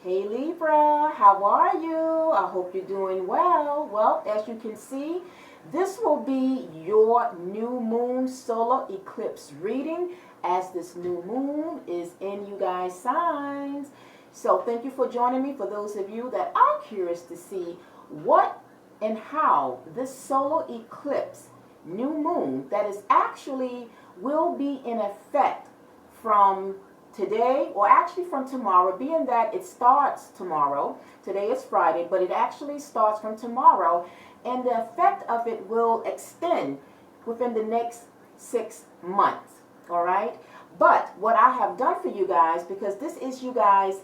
Hey Libra, how are you? I hope you're doing well. Well, as you can see, this will be your new moon solar eclipse reading as this new moon is in you guys' signs. So thank you for joining me. For those of you that are curious to see what and how this solar eclipse new moon that is actually will be in effect from today, or actually from tomorrow, being that it starts tomorrow. Today is Friday, but it actually starts from tomorrow, and the effect of it will extend within the next 6 months. All right, but what I have done for you guys, because this is you guys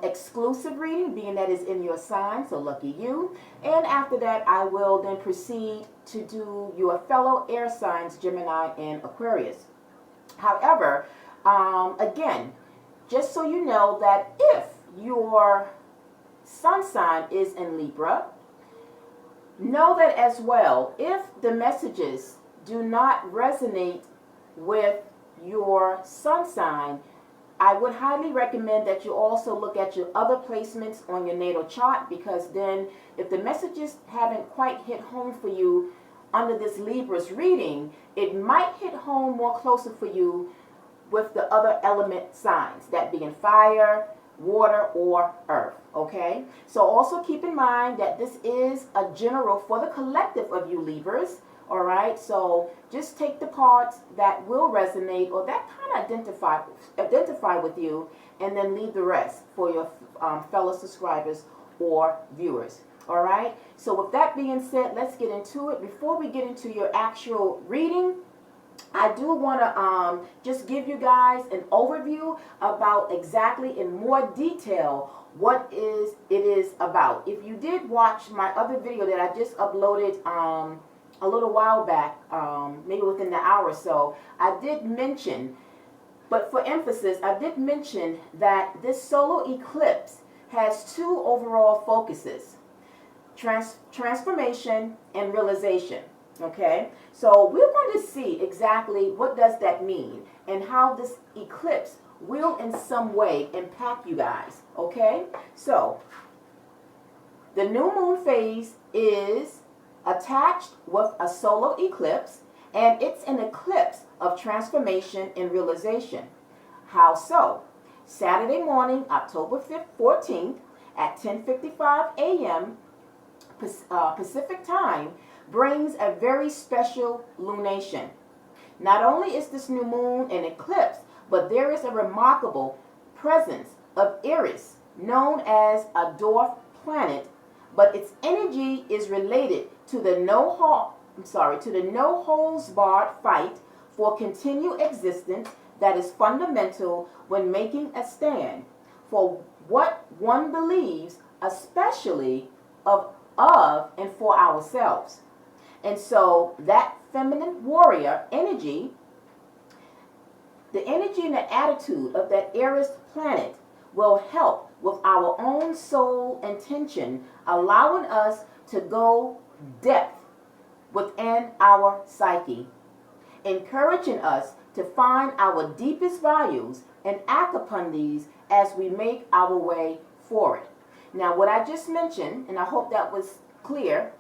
exclusive reading, being that is in your sign, so lucky you. And after that, I will then proceed to do your fellow air signs, Gemini and Aquarius. However, again, just so you know that if your sun sign is in Libra, know that as well, if the messages do not resonate with your sun sign, I would highly recommend that you also look at your other placements on your natal chart, because then if the messages haven't quite hit home for you under this Libra's reading, it might hit home more closer for you with the other element signs, that being fire, water, or earth. Okay, so also keep in mind that this is a general for the collective of you Libras. All right, so just take the parts that will resonate or that kind of identify with you, and then leave the rest for your fellow subscribers or viewers. All right, so with that being said, let's get into it. Before we get into your actual reading, I do want to just give you guys an overview about exactly in more detail what it is about. If you did watch my other video that I just uploaded a little while back, maybe within the hour or so, I did mention, but for emphasis, I did mention that this solar eclipse has two overall focuses: transformation and realization. Okay, so we're going to see exactly what does that mean and how this eclipse will in some way impact you guys. Okay, so the new moon phase is attached with a solar eclipse, and it's an eclipse of transformation and realization. How so? Saturday morning, October 14th at 10:55 a.m. Pacific time brings a very special lunation. Not only is this new moon an eclipse, but there is a remarkable presence of Eris, known as a dwarf planet, but its energy is related to the no holds barred fight for continued existence that is fundamental when making a stand for what one believes, especially of and for ourselves. And so that feminine warrior energy, the energy and the attitude of that Eris planet will help with our own soul intention, allowing us to go depth within our psyche, encouraging us to find our deepest values and act upon these as we make our way forward. Now, what I just mentioned, and I hope that was clear,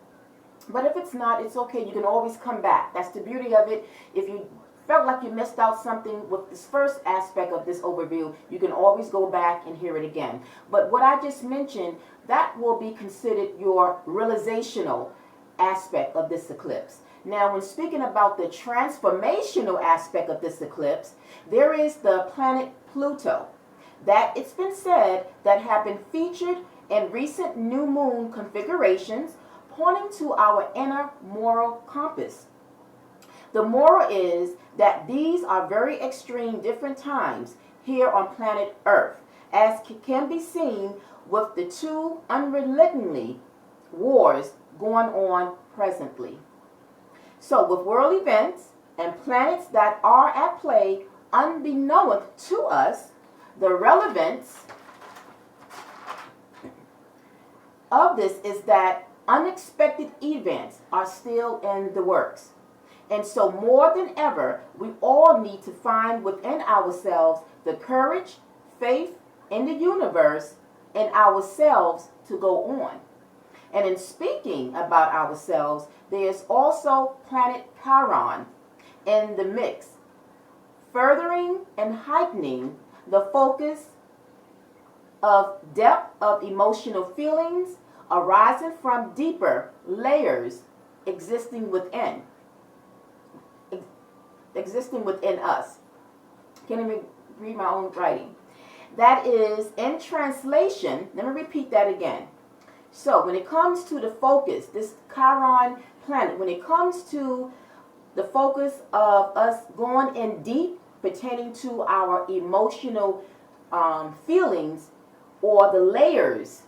but if it's not, it's okay. You can always come back. That's the beauty of it. If you felt like you missed out something with this first aspect of this overview, you can always go back and hear it again. But what I just mentioned, that will be considered your realizational aspect of this eclipse. Now, when speaking about the transformational aspect of this eclipse, there is the planet Pluto, that it's been said that have been featured in recent new moon configurations, pointing to our inner moral compass. The moral is that these are very extreme different times here on planet Earth, as can be seen with the two unrelentingly wars going on presently. So with world events and planets that are at play unbeknownst to us, the relevance of this is that unexpected events are still in the works. And so more than ever, we all need to find within ourselves the courage, faith in the universe, and ourselves to go on. And in speaking about ourselves, there's also planet Chiron in the mix, furthering and heightening the focus of depth of emotional feelings arising from deeper layers existing within us. Can't even read my own writing. That is, in translation, let me repeat that again. So when it comes to the focus, this Chiron planet, when it comes to the focus of us going in deep pertaining to our emotional feelings, or the layers,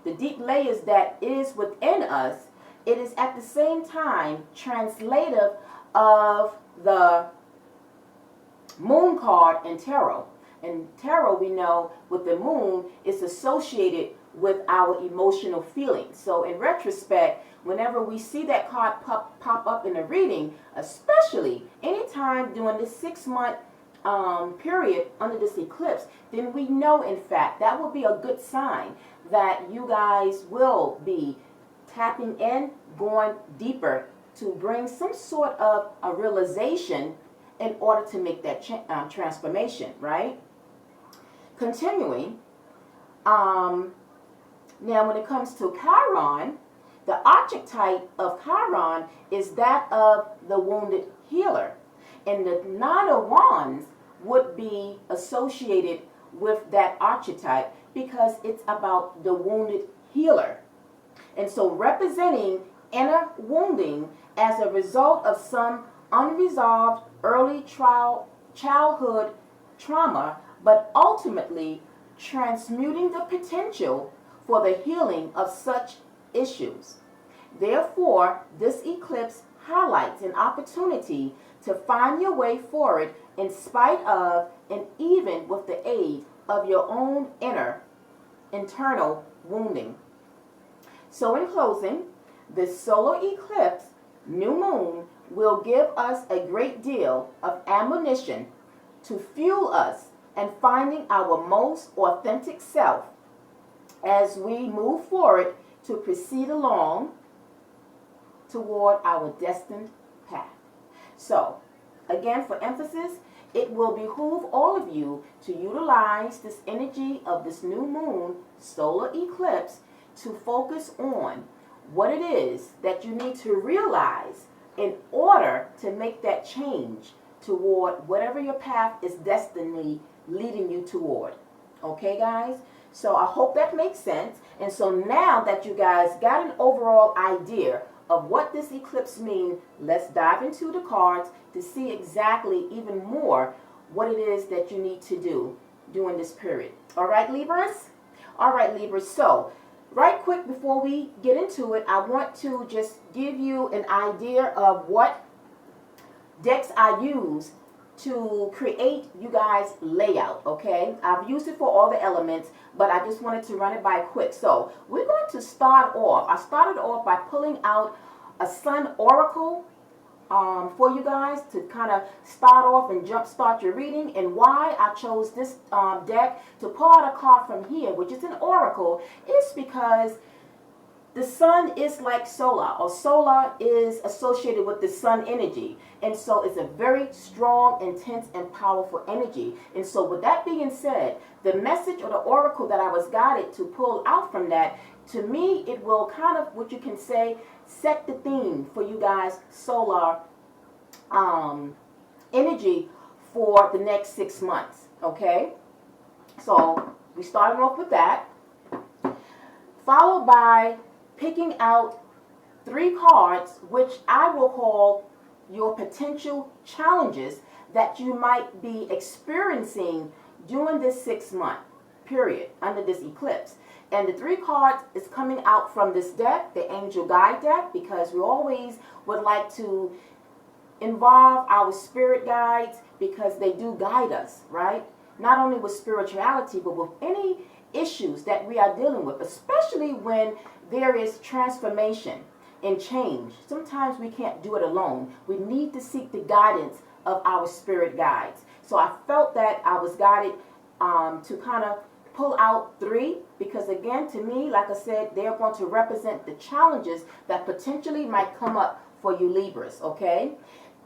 the deep layers that is within us, it is at the same time translative of the moon card in tarot. In tarot, we know with the moon, it's associated with our emotional feelings. So in retrospect, whenever we see that card pop up in a reading, especially anytime during this 6-month period under this eclipse, then we know, in fact, that will be a good sign that you guys will be tapping in, going deeper to bring some sort of a realization in order to make that transformation, right? Continuing, now when it comes to Chiron, the archetype of Chiron is that of the wounded healer. And the Nine of Wands would be associated with that archetype because it's about the wounded healer. And so representing inner wounding as a result of some unresolved early childhood trauma, but ultimately transmuting the potential for the healing of such issues. Therefore, this eclipse highlights an opportunity to find your way forward in spite of and even with the aid of your own internal wounding. So in closing, this solar eclipse, new moon, will give us a great deal of ammunition to fuel us and finding our most authentic self as we move forward to proceed along toward our destined path. So, again, for emphasis, it will behoove all of you to utilize this energy of this new moon solar eclipse to focus on what it is that you need to realize in order to make that change toward whatever your path is destined leading you toward. Okay, guys? So I hope that makes sense. And so now that you guys got an overall idea of what this eclipse means, let's dive into the cards to see exactly even more what it is that you need to do during this period. All right, Libras? All right, Libras. So right quick before we get into it, I want to just give you an idea of what decks I use to create you guys layout, okay? I've used it for all the elements, but I just wanted to run it by quick. So we're going to start off. I started off by pulling out a Sun Oracle for you guys to kind of start off and jumpstart your reading. And why I chose this deck to pull out a card from here, which is an Oracle, is because the sun is like solar, or solar is associated with the sun energy. And so it's a very strong, intense, and powerful energy. And so with that being said, the message or the oracle that I was guided to pull out from that, to me, it will kind of, what you can say, set the theme for you guys, solar energy for the next 6 months, okay? So we started off with that, followed by picking out 3 cards, which I will call your potential challenges that you might be experiencing during this 6-month period under this eclipse. And the 3 cards is coming out from this deck, the Angel Guide deck, because we always would like to involve our spirit guides because they do guide us, right? Not only with spirituality, but with any issues that we are dealing with, especially when there is transformation and change. Sometimes we can't do it alone. We need to seek the guidance of our spirit guides. So I felt that I was guided to kind of pull out 3 because, again, to me, like I said, they're going to represent the challenges that potentially might come up for you Libras, okay?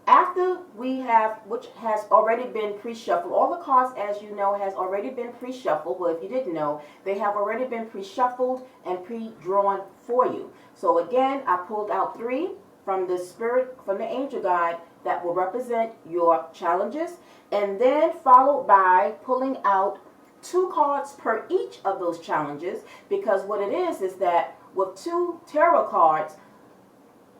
After we have, which has already been pre-shuffled, all the cards, as you know, has already been pre-shuffled. Well, if you didn't know, they have already been pre-shuffled and pre-drawn for you. So again, I pulled out 3 from the spirit, from the angel guide that will represent your challenges, and then followed by pulling out 2 cards per each of those challenges, because what it is that with 2 tarot cards,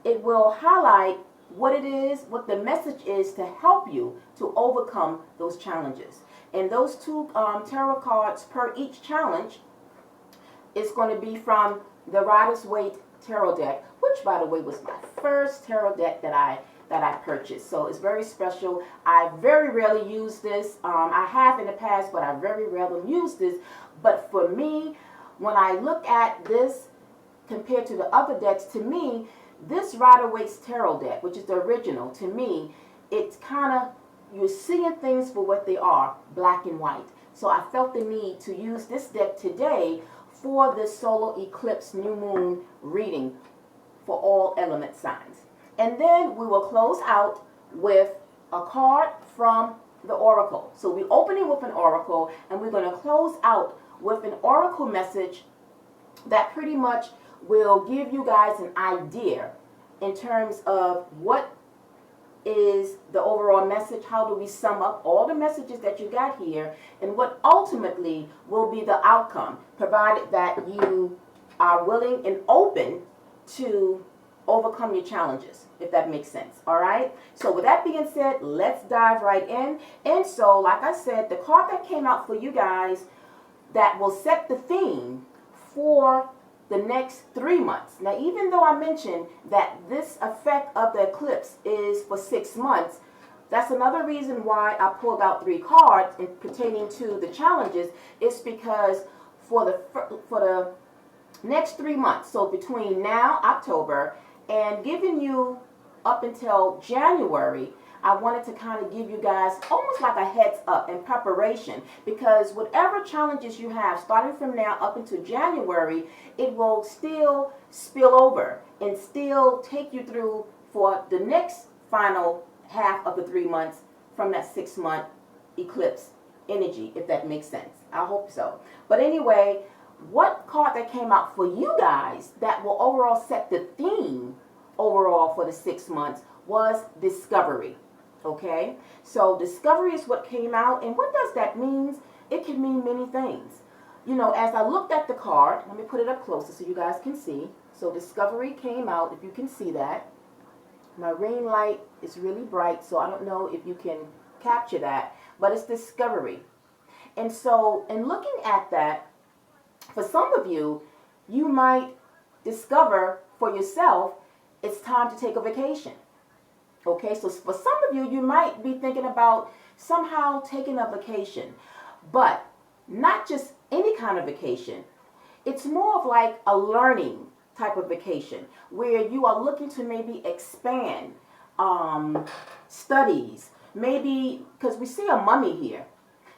it will highlight what it is, what the message is to help you to overcome those challenges. And those 2 tarot cards per each challenge is going to be from the Rider's Waite tarot deck, which, by the way, was my first tarot deck that I purchased. So it's very special. I very rarely use this. I have in the past, but I very rarely use this. But for me, when I look at this compared to the other decks, to me, this Rider-Waite's tarot deck, which is the original, to me, it's kind of, you're seeing things for what they are, black and white. So I felt the need to use this deck today for this solar eclipse new moon reading for all element signs. And then we will close out with a card from the oracle. So we're opening with an oracle, and we're going to close out with an oracle message that pretty much will give you guys an idea in terms of what is the overall message, how do we sum up all the messages that you got here, and what ultimately will be the outcome, provided that you are willing and open to overcome your challenges, if that makes sense. All right, so with that being said, let's dive right in. And so, like I said, the card that came out for you guys that will set the theme for the next 3 months. Now, even though I mentioned that this effect of the eclipse is for 6 months, that's another reason why I pulled out 3 cards pertaining to the challenges. It's because for the next 3 months, so between now, October, and giving you up until January, I wanted to kind of give you guys almost like a heads up in preparation, because whatever challenges you have starting from now up until January, it will still spill over and still take you through for the next final half of the 3 months from that 6-month eclipse energy, if that makes sense. I hope so. But anyway, what card that came out for you guys that will overall set the theme overall for the 6 months was discovery. Okay, so discovery is what came out, and what does that mean? It can mean many things. You know, as I looked at the card, let me put it up closer so you guys can see. So discovery came out, if you can see that. My ring light is really bright, so I don't know if you can capture that, but it's discovery. And so in looking at that, for some of you, you might discover for yourself it's time to take a vacation. Okay, so for some of you, you might be thinking about somehow taking a vacation, but not just any kind of vacation. It's more of like a learning type of vacation where you are looking to maybe expand studies, maybe because we see a mummy here.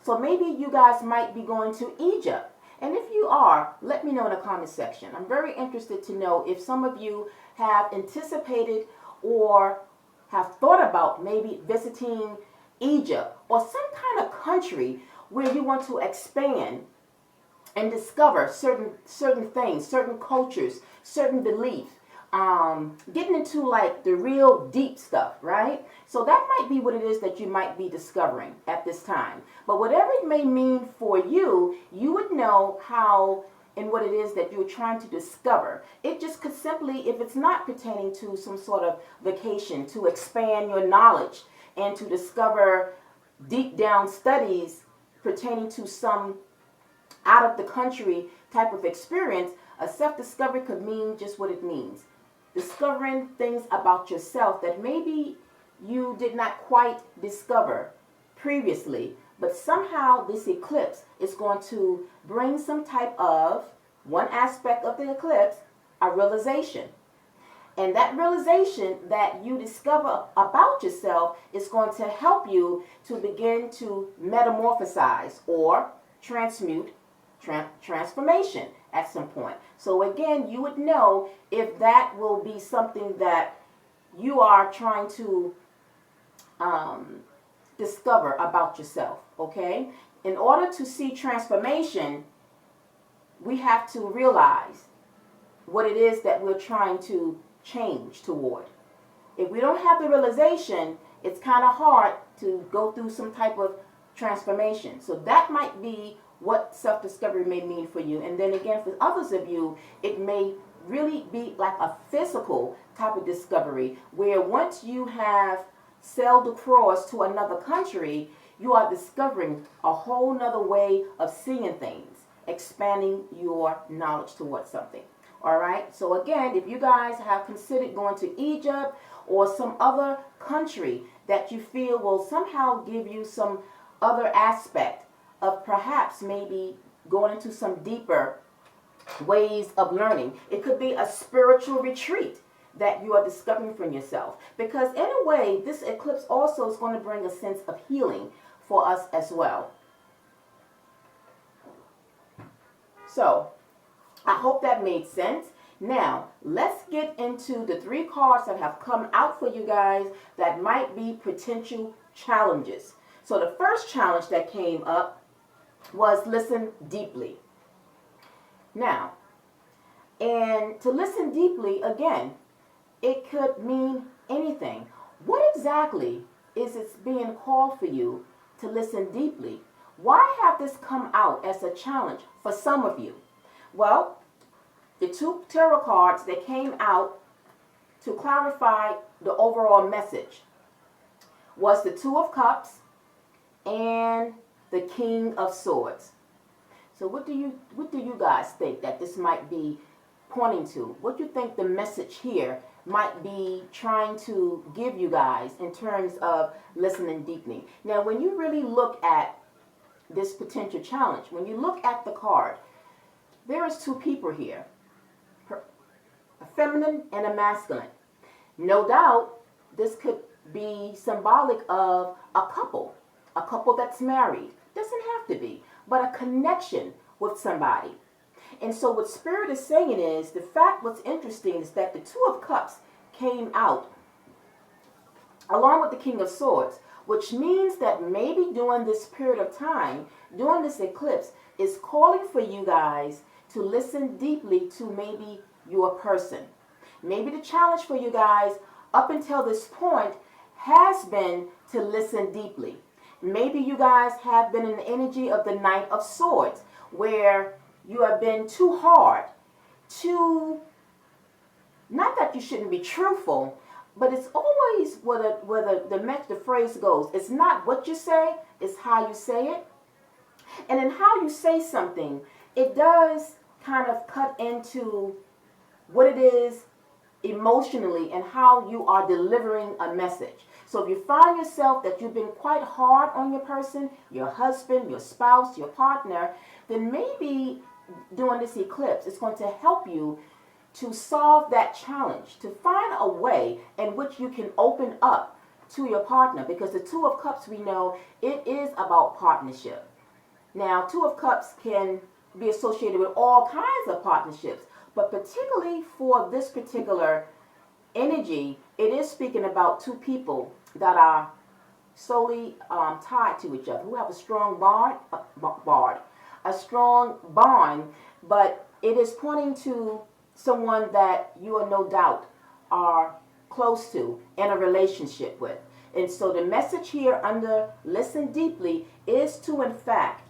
So maybe you guys might be going to Egypt. And if you are, let me know in the comment section. I'm very interested to know if some of you have anticipated or have thought about maybe visiting Egypt or some kind of country where you want to expand and discover certain things, certain cultures, certain beliefs, getting into like the real deep stuff, right? So that might be what it is that you might be discovering at this time. But whatever it may mean for you, you would know how and what it is that you're trying to discover. It just could simply, if it's not pertaining to some sort of vacation, to expand your knowledge and to discover deep down studies pertaining to some out of the country type of experience, a self-discovery could mean just what it means. Discovering things about yourself that maybe you did not quite discover previously, but somehow this eclipse is going to bring some type of, one aspect of the eclipse, a realization. And that realization that you discover about yourself is going to help you to begin to metamorphosize or transmute transformation at some point. So again, you would know if that will be something that you are trying to discover about yourself, okay? In order to see transformation, we have to realize what it is that we're trying to change toward. If we don't have the realization, it's kind of hard to go through some type of transformation. So that might be what self-discovery may mean for you. And then again, for others of you, it may really be like a physical type of discovery, where once you have sailed across to another country, you are discovering a whole nother way of seeing things, expanding your knowledge towards something. All right. So again, if you guys have considered going to Egypt or some other country that you feel will somehow give you some other aspect of perhaps maybe going into some deeper ways of learning. It could be a spiritual retreat that you are discovering from yourself. Because in a way, this eclipse also is going to bring a sense of healing for us as well. So, I hope that made sense. Now, let's get into the 3 cards that have come out for you guys that might be potential challenges. So the first challenge that came up was listen deeply. Now, and to listen deeply, again, it could mean anything. What exactly is it being called for you to listen deeply? Why have this come out as a challenge for some of you? Well, the 2 tarot cards that came out to clarify the overall message was the 2 of Cups and the King of Swords. So what do you guys think that this might be pointing to? What do you think the message here might be trying to give you guys in terms of listening deeply? Now, when you really look at this potential challenge, when you look at the card, there is 2 people here, a feminine and a masculine. No doubt, this could be symbolic of a couple that's married. Doesn't have to be, but a connection with somebody. And so what Spirit is saying is, the fact what's interesting is that the 2 of Cups came out along with the King of Swords, which means that maybe during this period of time, during this eclipse, is calling for you guys to listen deeply to maybe your person. Maybe the challenge for you guys up until this point has been to listen deeply. Maybe you guys have been in the energy of the Knight of Swords, where you have been too hard, not that you shouldn't be truthful, but it's always where the phrase goes. It's not what you say, it's how you say it. And in how you say something, it does kind of cut into what it is emotionally and how you are delivering a message. So if you find yourself that you've been quite hard on your person, your husband, your spouse, your partner, then maybe during this eclipse, it's going to help you to solve that challenge, to find a way in which you can open up to your partner. Because the 2 of Cups, we know, it is about partnership. Now, 2 of Cups can be associated with all kinds of partnerships, but particularly for this particular energy, it is speaking about 2 people that are solely tied to each other, who have a strong a strong bond, but it is pointing to someone that you are no doubt are close to in a relationship with. And so the message here under listen deeply is to, in fact,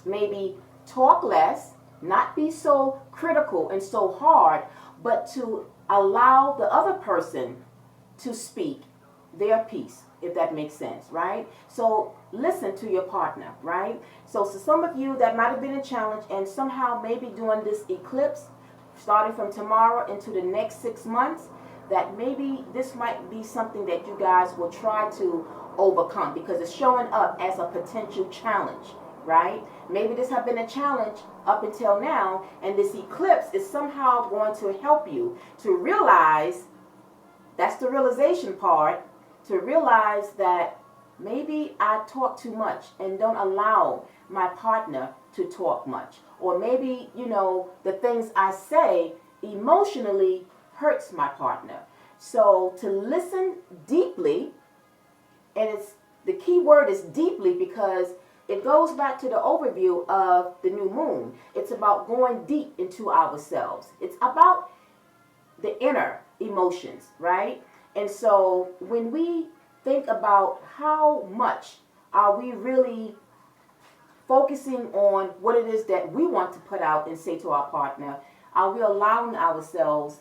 maybe talk less, not be so critical and so hard, but to allow the other person to speak their piece, if that makes sense, right? So listen to your partner, right? So some of you, that might have been a challenge, and somehow maybe during this eclipse, starting from tomorrow into the next 6 months, that maybe this might be something that you guys will try to overcome, because it's showing up as a potential challenge, right? Maybe this has been a challenge up until now, and this eclipse is somehow going to help you to realize, that's the realization part, to realize that maybe I talk too much and don't allow my partner to talk much. Or maybe, the things I say emotionally hurts my partner. So to listen deeply, and the key word is deeply because it goes back to the overview of the new moon. It's about going deep into ourselves. It's about the inner emotions, right? And so when we think about how much are we really focusing on what it is that we want to put out and say to our partner, are we allowing ourselves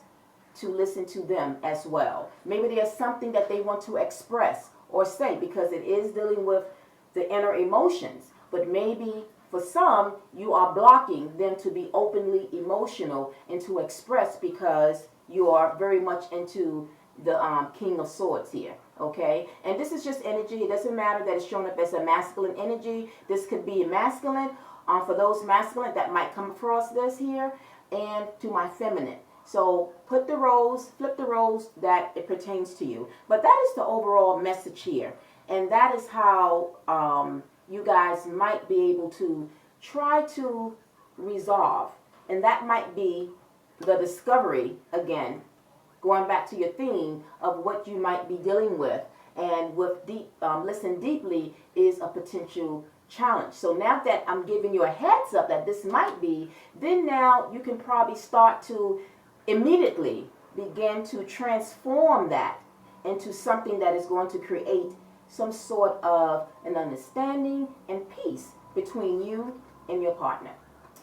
to listen to them as well? Maybe there's something that they want to express or say because it is dealing with the inner emotions. But maybe for some, you are blocking them to be openly emotional and to express because you are very much into the King of Swords here, okay? And this is just energy. It doesn't matter that it's showing up as a masculine energy. This could be a masculine. For those masculine that might come across this here, and to my feminine. So flip the roles that it pertains to you. But that is the overall message here. And that is how you guys might be able to try to resolve. And that might be the discovery, again, going back to your theme of what you might be dealing with. And with listen deeply is a potential challenge. So now that I'm giving you a heads up that this might be, then now you can probably start to immediately begin to transform that into something that is going to create some sort of an understanding and peace between you and your partner.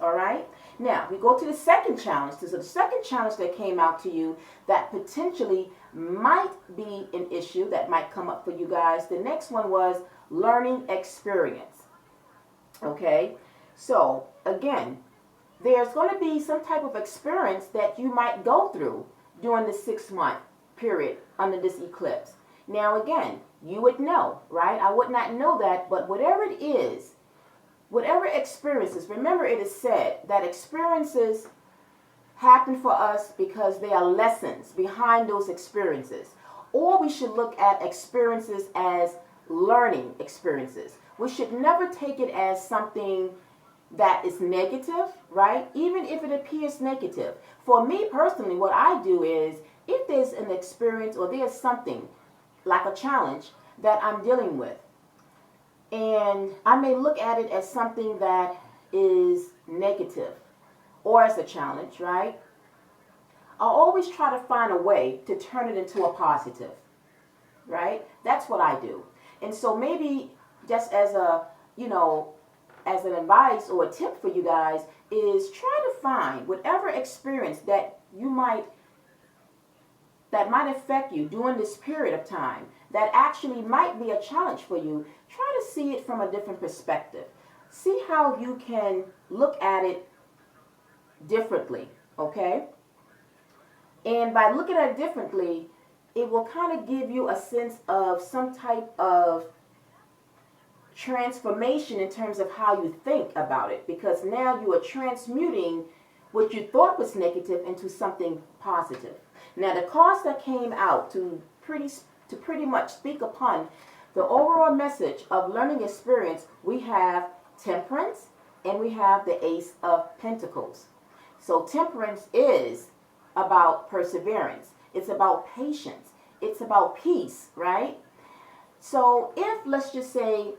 All right? Now, we go to the second challenge. So the second challenge that came out to you that potentially might be an issue that might come up for you guys. The next one was learning experience. Okay? So, again, there's going to be some type of experience that you might go through during the 6-month period under this eclipse. Now, again, you would know, right? I would not know that, but whatever it is, whatever experiences, remember it is said that experiences happen for us because there are lessons behind those experiences. Or we should look at experiences as learning experiences. We should never take it as something that is negative, right? Even if it appears negative. For me personally, what I do is, if there's an experience or there's something like a challenge that I'm dealing with, and I may look at it as something that is negative or as a challenge, right? I'll always try to find a way to turn it into a positive, right? That's what I do. And so maybe just as a, as an advice or a tip for you guys is try to find whatever experience that might affect you during this period of time that actually might be a challenge for you. Try to see it from a different perspective. See how you can look at it differently, okay? And by looking at it differently, it will kind of give you a sense of some type of transformation in terms of how you think about it, because now you are transmuting what you thought was negative into something positive. Now, the cards that came out to pretty much speak upon the overall message of learning experience, we have Temperance and we have the Ace of Pentacles. So Temperance is about perseverance. It's about patience. It's about peace, right? So if, let's just say,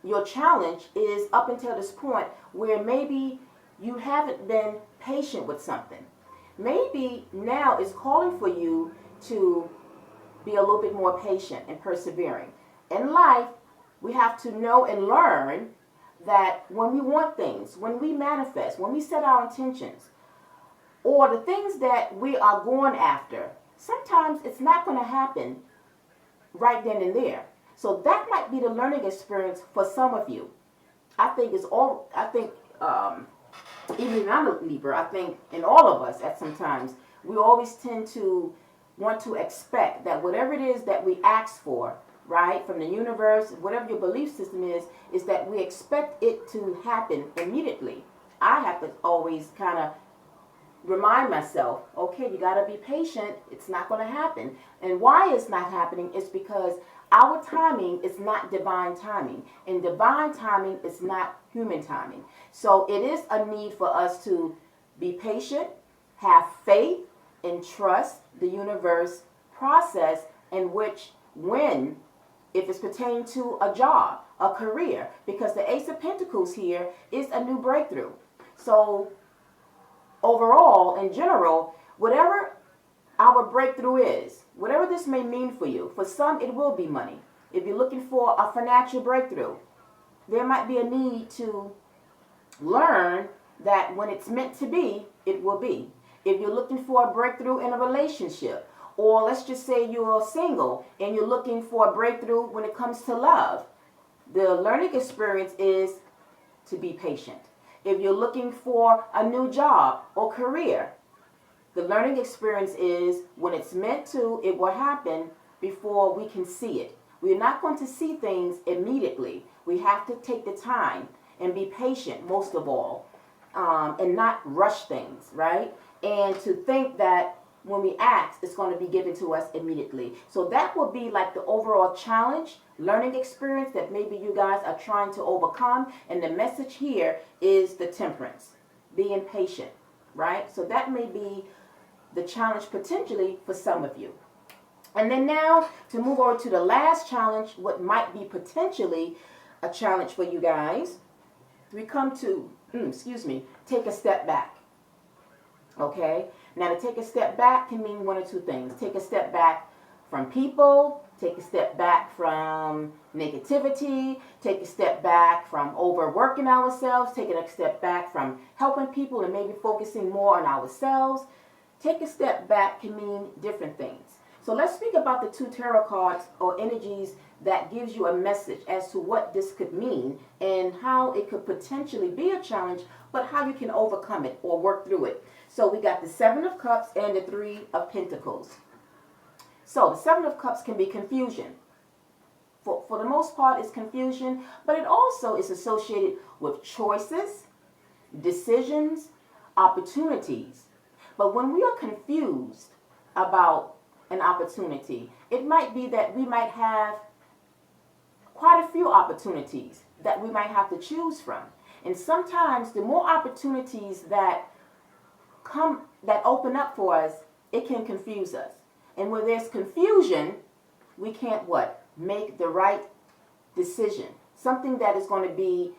your challenge is up until this point where maybe you haven't been patient with something, maybe now is calling for you to be a little bit more patient and persevering. In life, we have to know and learn that when we want things, when we manifest, when we set our intentions, or the things that we are going after, sometimes it's not going to happen right then and there. So that might be the learning experience for some of you. Even I'm a Libra, I think in all of us at some times, we always tend to want to expect that whatever it is that we ask for, right, from the universe, whatever your belief system is that we expect it to happen immediately. I have to always kind of remind myself, okay, you got to be patient. It's not going to happen. And why it's not happening is because our timing is not divine timing. And divine timing is not human timing. So it is a need for us to be patient, have faith, and trust the universe process in which, when, if it's pertaining to a job, a career, because the Ace of Pentacles here is a new breakthrough. So overall, in general, whatever our breakthrough is, whatever this may mean for you, for some it will be money. If you're looking for a financial breakthrough, there might be a need to learn that when it's meant to be, it will be. If you're looking for a breakthrough in a relationship, or let's just say you're single and you're looking for a breakthrough when it comes to love, the learning experience is to be patient. If you're looking for a new job or career, the learning experience is when it's meant to, it will happen before we can see it. We're not going to see things immediately. We have to take the time and be patient, most of all, and not rush things, right? And to think that when we ask, it's going to be given to us immediately. So that will be like the overall challenge, learning experience that maybe you guys are trying to overcome. And the message here is the temperance, being patient, right? So that may be the challenge potentially for some of you. And then now to move over to the last challenge, what might be potentially a challenge for you guys, we come to, take a step back. Okay? Now to take a step back can mean one or two things. Take a step back from people, take a step back from negativity, take a step back from overworking ourselves, taking a step back from helping people and maybe focusing more on ourselves. Take a step back can mean different things. So let's speak about the two tarot cards or energies that gives you a message as to what this could mean and how it could potentially be a challenge, but how you can overcome it or work through it. So we got the Seven of Cups and the Three of Pentacles. So the Seven of Cups can be confusion. For the most part, it's confusion, but it also is associated with choices, decisions, opportunities. But when we are confused about an opportunity, it might be that we might have quite a few opportunities that we might have to choose from. And sometimes the more opportunities that open up for us, it can confuse us. And when there's confusion, we can't what? Make the right decision. Something that is going to be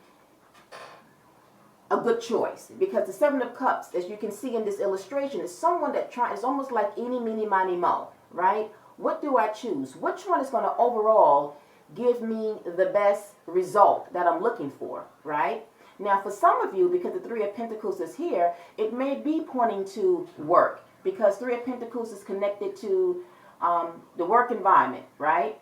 a good choice. Because the Seven of Cups, as you can see in this illustration, is someone that is almost like eeny, meeny, miny, mo, right? What do I choose? Which one is going to overall give me the best result that I'm looking for, right? Now, for some of you, because the Three of Pentacles is here, it may be pointing to work, because Three of Pentacles is connected to the work environment, right?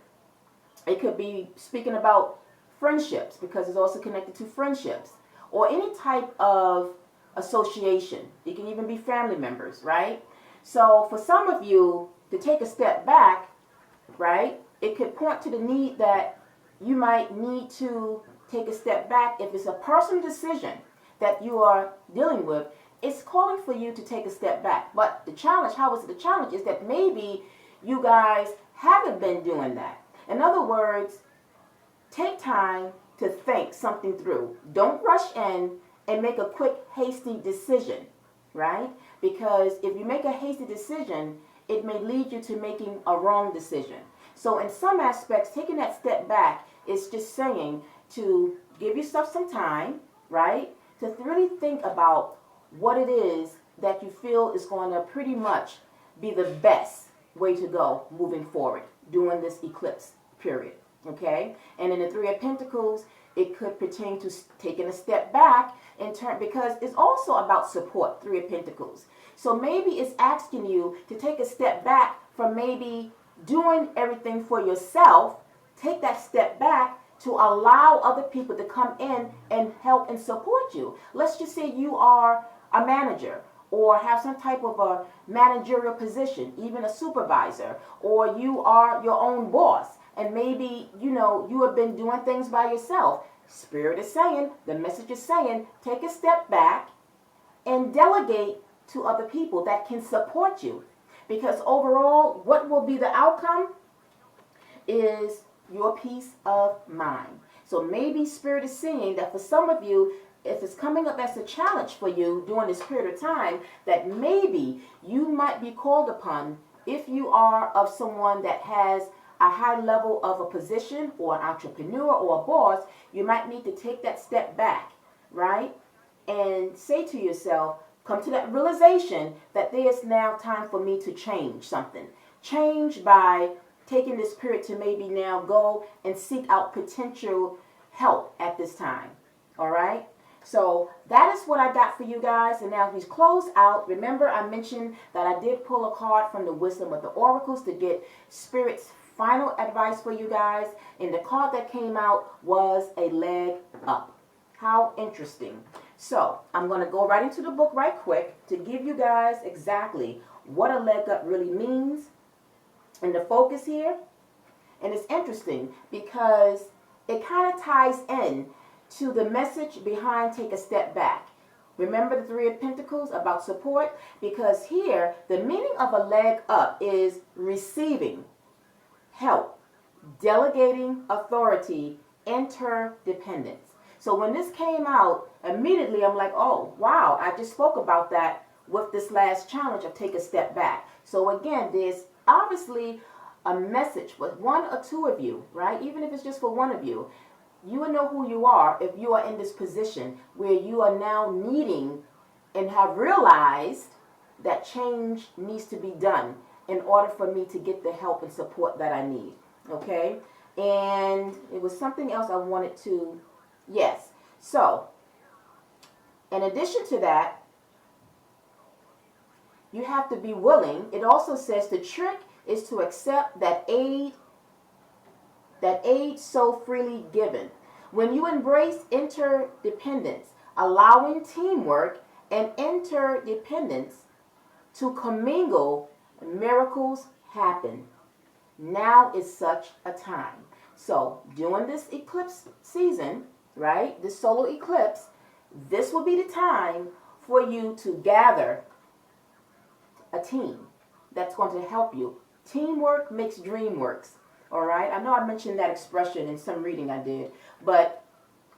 It could be speaking about friendships, because it's also connected to friendships, or any type of association. It can even be family members, right? So for some of you, to take a step back, right, it could point to the need that you might need to take a step back. If it's a personal decision that you are dealing with, it's calling for you to take a step back. But the challenge, how is it the challenge, is that maybe you guys haven't been doing that. In other words, take time to think something through. Don't rush in and make a quick, hasty decision, right? Because if you make a hasty decision, it may lead you to making a wrong decision. So in some aspects, taking that step back is just saying to give yourself some time, right? To really think about what it is that you feel is going to pretty much be the best way to go moving forward during this eclipse period, okay? And in the Three of Pentacles, it could pertain to taking a step back in turn, because it's also about support, Three of Pentacles. So maybe it's asking you to take a step back from maybe doing everything for yourself. Take that step back to allow other people to come in and help and support you. Let's just say you are a manager or have some type of a managerial position, even a supervisor, or you are your own boss, and maybe, you have been doing things by yourself. Spirit is saying, the message is saying, take a step back and delegate to other people that can support you. Because overall, what will be the outcome is your peace of mind. So maybe Spirit is saying that for some of you, if it's coming up as a challenge for you during this period of time, that maybe you might be called upon, if you are of someone that has a high level of a position or an entrepreneur or a boss, you might need to take that step back, right? And say to yourself, come to that realization that there's now time for me to change something. Change by taking this period to maybe now go and seek out potential help at this time. All right? So that is what I got for you guys. And now as we close out, remember I mentioned that I did pull a card from the Wisdom of the Oracles to get Spirit's final advice for you guys. And the card that came out was a leg up. How interesting. So I'm going to go right into the book right quick to give you guys exactly what a leg up really means and the focus here. And it's interesting because it kind of ties in to the message behind take a step back. Remember the Three of Pentacles about support? Because here the meaning of a leg up is receiving help, delegating authority, interdependence. So when this came out, immediately I'm like, oh, wow, I just spoke about that with this last challenge of take a step back. So again, there's obviously a message with one or two of you, right? Even if it's just for one of you, you will know who you are if you are in this position where you are now needing and have realized that change needs to be done in order for me to get the help and support that I need, okay? And it was something else I wanted to, yes. So, in addition to that, you have to be willing. It also says the trick is to accept that aid so freely given. When you embrace interdependence, allowing teamwork and interdependence to commingle, miracles happen. Now is such a time. So during this eclipse season, right, this solar eclipse, this will be the time for you to gather a team that's going to help you. Teamwork makes dream works. All right. I know I mentioned that expression in some reading I did, but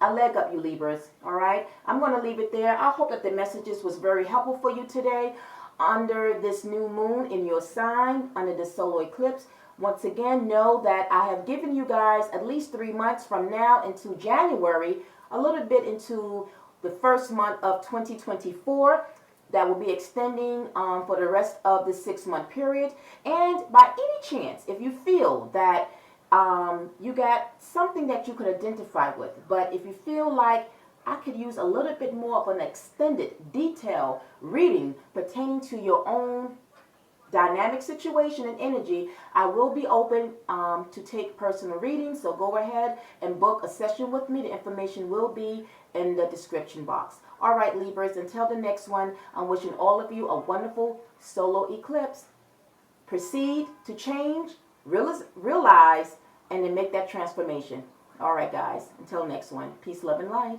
I leg up you Libras. All right. I'm going to leave it there. I hope that the messages was very helpful for you today under this new moon in your sign, under the solar eclipse. Once again, know that I have given you guys at least 3 months from now into January, a little bit into the first month of 2024. That will be extending for the rest of the 6-month period. And by any chance, if you feel that you got something that you could identify with, but if you feel like I could use a little bit more of an extended, detailed reading pertaining to your own dynamic situation and energy, I will be open to take personal readings. So go ahead and book a session with me. The information will be in the description box. All right, Libras, until the next one, I'm wishing all of you a wonderful solar eclipse. Proceed to change, realize, and then make that transformation. All right, guys, until next one. Peace, love, and light.